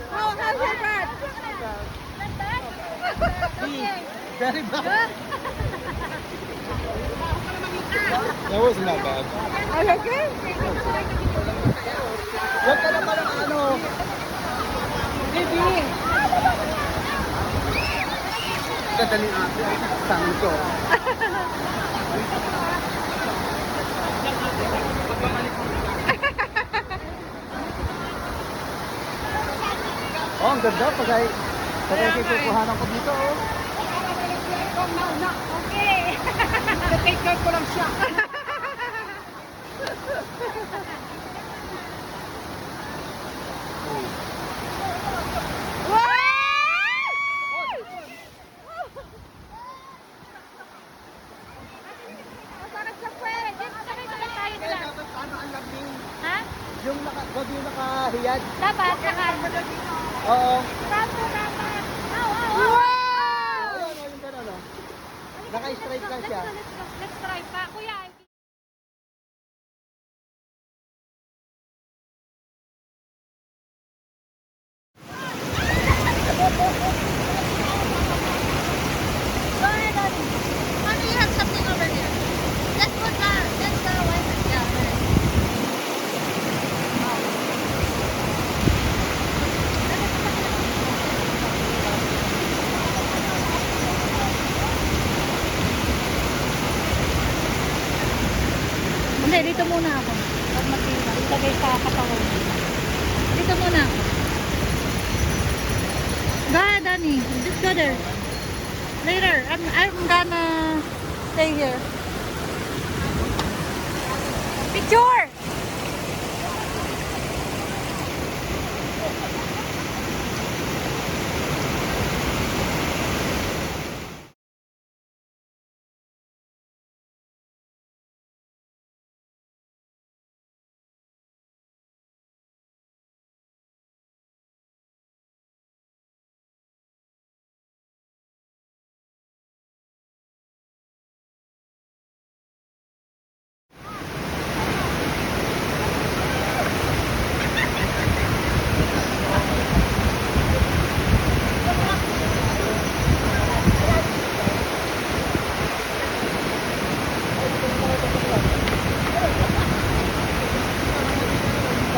Oh, how's your bad? Very bad. That wasn't that bad. Are you okay? Huwag ka na palang ano. Baby. Kadaling ate. Saan ko? Oh, ang ganda. Pagay kukuhanan ko dito, oh. Okay. Take care ko lang siya. Wag yung nakahiyad. Dapat, Oo. Rapo dapat. Wow! Ayun, yung gano'n, no? Naka-straight lang siya. Let's try pa. Kuya, go ahead, Daddy. Mommy, you have something over here. Let's put that. Let's go. Yeah. Hindi, dito muna ako. Pag matira, ilagay sa katawan. Dito muna ako. Go ahead, Danny. Just go there. Later, I'm gonna stay here. Picture!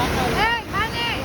Hey, honey!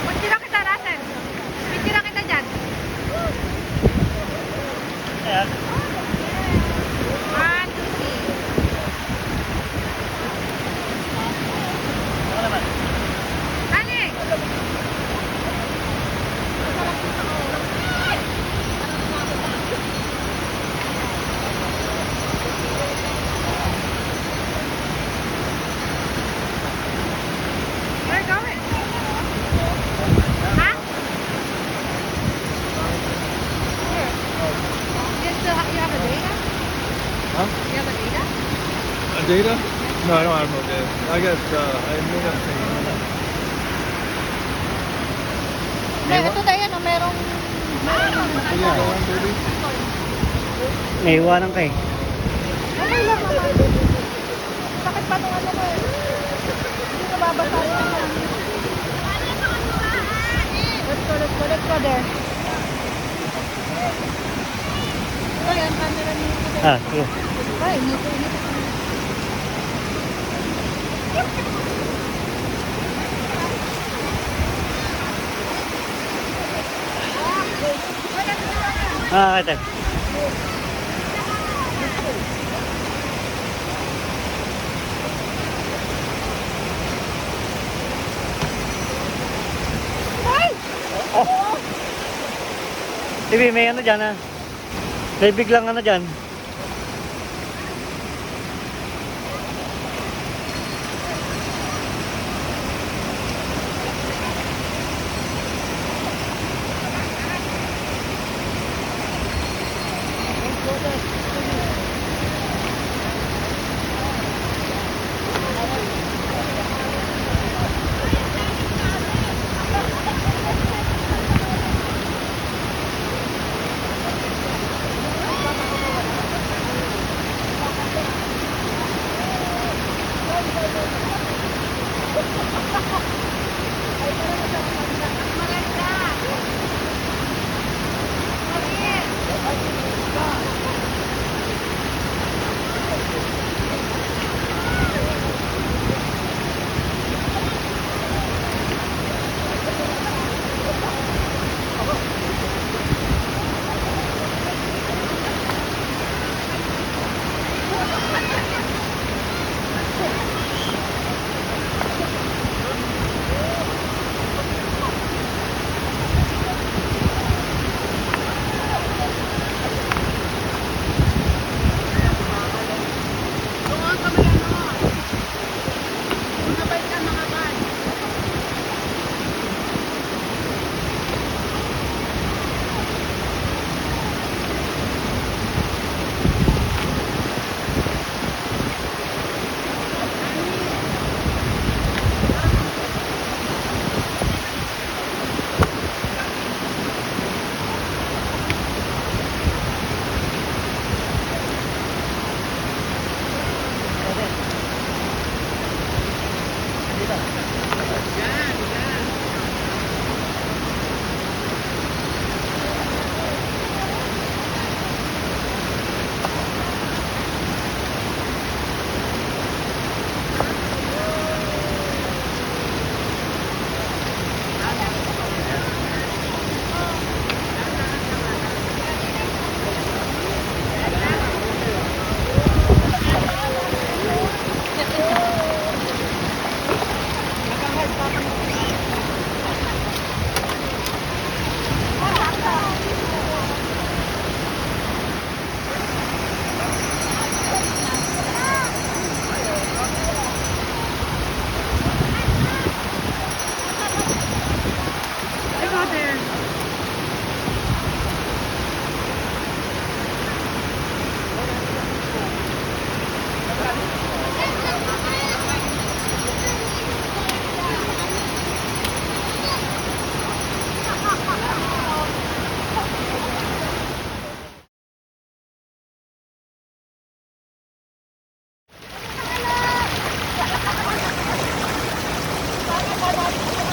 Picture kita, Russell. Picture kita dyan. Ayan. 1, 2, 3. Ano naman? Honey! Where are you going? Huh? Where? You have a data? Huh? You have a data? A data? No, I don't have no data. I got, I made up thing. May ito tayo, no? Merong... Yeah, 130. Naiwanan ka eh. Okay lang naman. Bakit pa nung ano mo eh? there. Ay, ang camera niyo. Ah, sige. Ay, init. Ah, okay. Oh. Tibi, may ano dyan ah. May biglang ano dyan.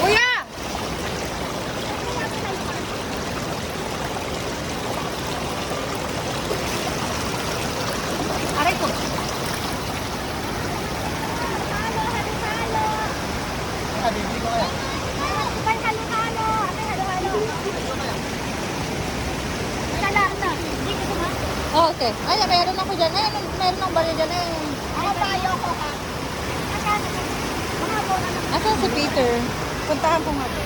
Kuya! Aray ko. Oh, okay. Ay, meron ako dyan. Ay, meron ng baril dyan. Ay, ko ha. Asan si Peter? Puntahan ko nga doon.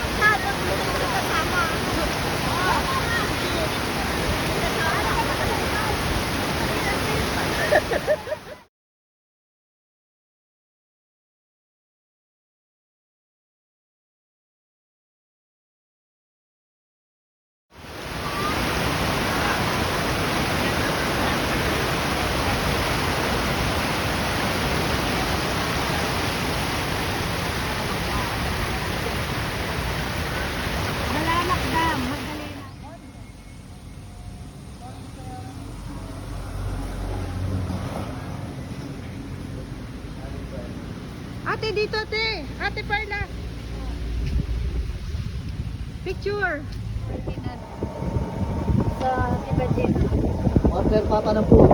Malamak dam, Magdalena. Ate, dito, ate. Ate Perla. Picture. Sa Tibet. Order papa ng food.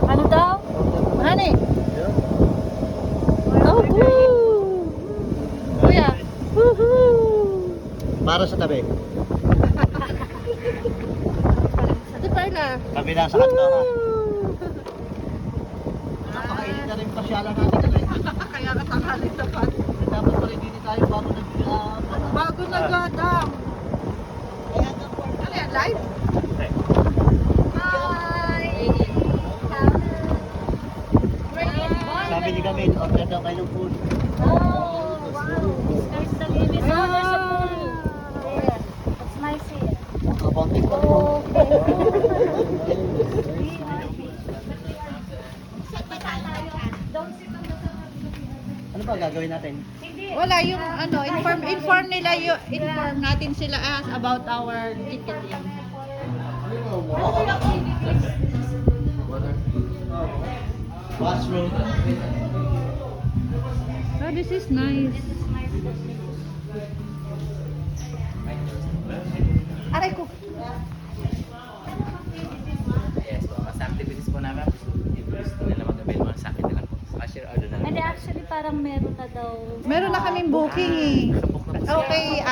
Ano daw? Honey? Yeah. Oh, woo! Kuya. Woohoo! Para sa tabi. Ate Perla. Tabi lang sa kanto ha. Napakainit na rin pasyalan natin tuloy. Kaya ka tanghaling tapat. Dapat pala hindi tayo bago Bago nagdadam. Ano yan, live? Sabi ni Camille, order daw kayo ng food. Oh, wow. There's the limit. Oh, there's a pool. Yeah. It's nice here. Kapuntik pa rin. Ano ba gagawin natin? Wala yung ano, inform nila inform natin sila about our ticketing. Washroom. Oh, this is nice. Aray ko. Yes po, sa activities po namin, gusto nila mag-avail mga sa akin na lang po. Sa cashier order na lang. And actually, parang meron na daw. Meron na kaming booking eh. Nakabook na po sila. Okay,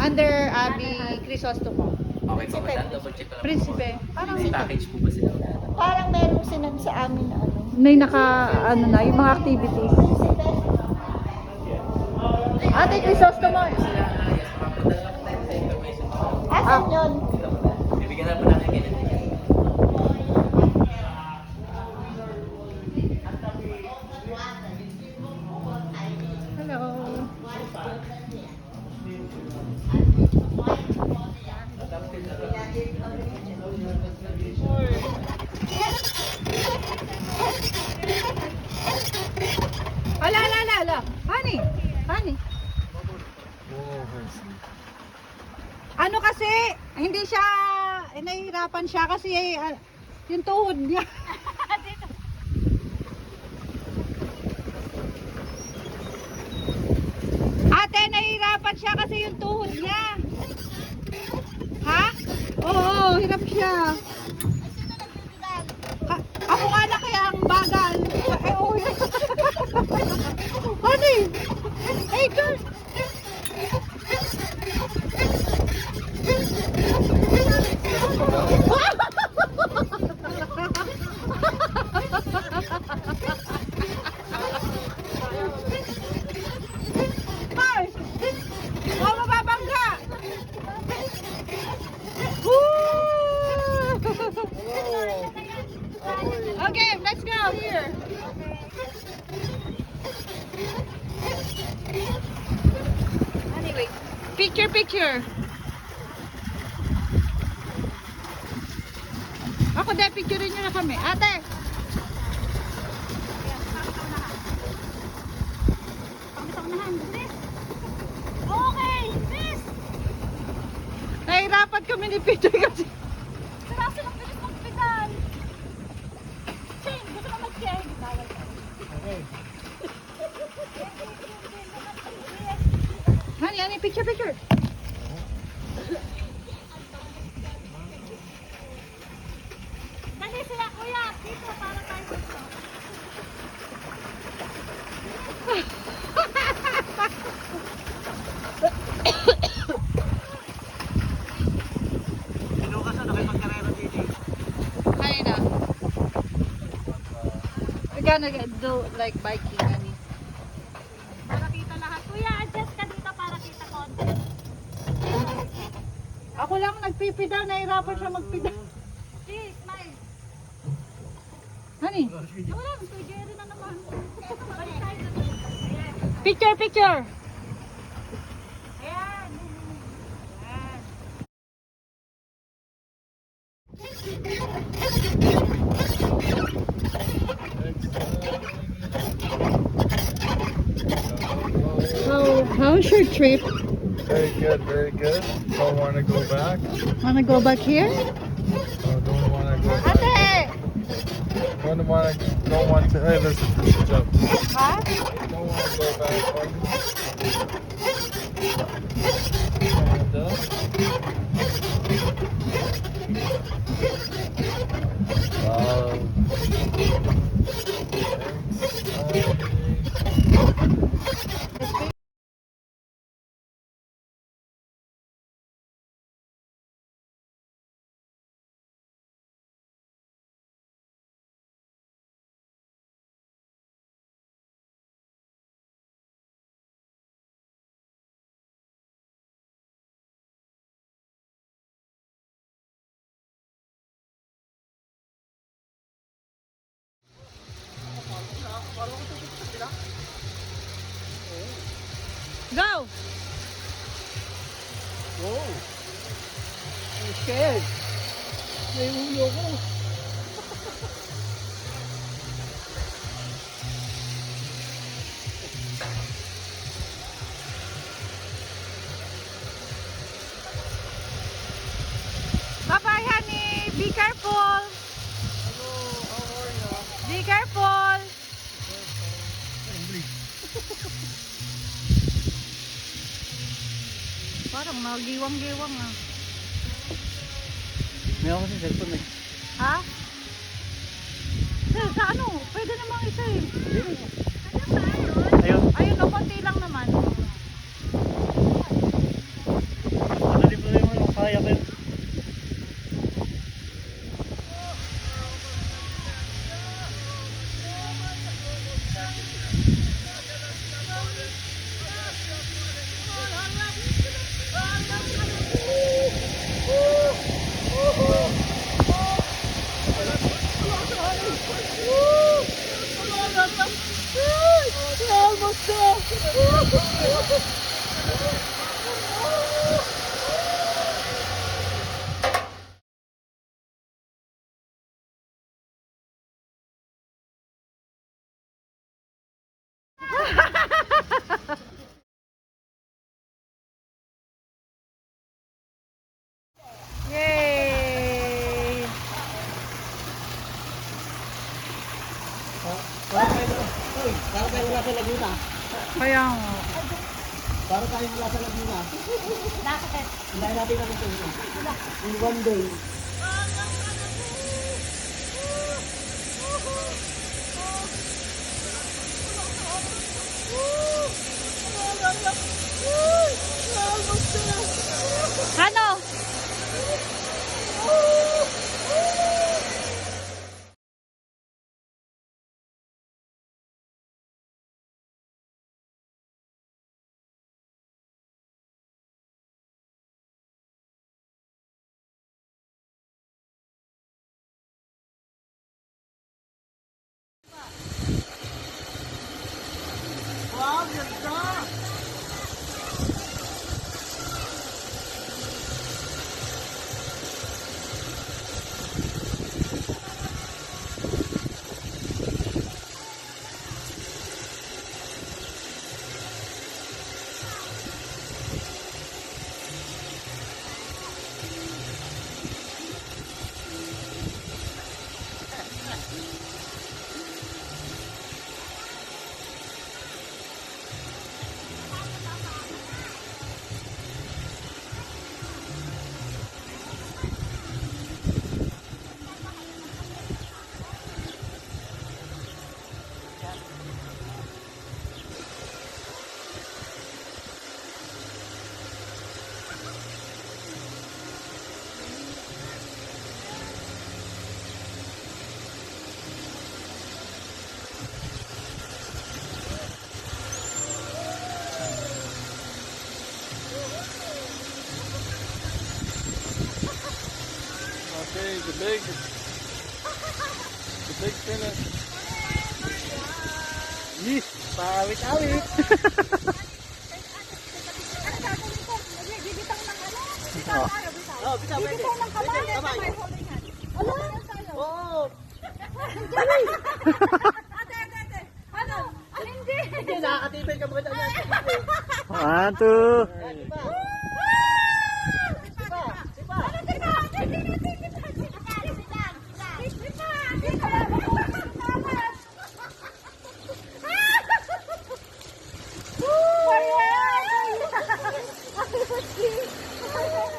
under Abby Crisostomo. Okay po, madam, double check ko lang Prinsipe. po. Parang May package po ba sila? Parang meron sinan sa amin na ano. may ano na, yung mga activities. Ate Crisostomo. Yes, mapunta lang tayo sa information. Asan yun? Bibigyan na po natin kayo ng ticket. Hello. Ala. Honey. Ano kasi, hindi siya, nahihirapan siya kasi yung tuhod niya. Ate, nahihirapan siya kasi yung tuhod niya. Ha? Oo, hirap siya. Ako nga na kaya ang bagal. Oo. Honey! Hey, girl! Ay! Oh, mababangga! Woo! Okay, let's go here. Anyway, picture. Ako dahil picturein nyo na kami. Ate! Okay, miss! Nahirapan kami ni Peter kasi. Kaso lang bilis magpedal. Shane, gusto mo mag-share? Bawal ka. Okay. Honey, picture. Dali sila, kuya. Dito, para tayo dito. Pinukas na kayo magkarera dito. Honey na. We're gonna do like biking, honey. Para kita lahat. Kuya, adjust ka dito para kita konti. Ako lang nagpipidal, nahirapan siya magpidal. Please, smile. Honey, Wala, Kuya Jerry na naman. Balik tayo dito. Ayan. picture. Ayan. How's your trip? Very good. Don't want to go back. Wanna go back here? Don't want to go back. Ate! Don't want to. Hey, listen to the joke. Ha? Don't want to go back. And, Go! Oh. I'm scared. May ulo ko. Bye-bye, honey. Be careful. Hello, how are you? Be careful. Parang nagiwang-giwang ah. May ako sa cellphone eh. Ha? Sir, sa ano? Pwede namang isa eh. Ayun. Ayun o, konti lang naman. Madali pa rin yung kaya ko yun. Yay! Para tayo wala sa Laguna. Kaya nga. Para tayo wala sa Laguna. Hindi natin natin in one day. Ano? Wow, ganda! Okay, the big finish. Yee! Pawit-awit! Oh, bitaw pwede. Kamay. Oh! Hindi, nakakatipid ka mga dami. 1, 2. Woo!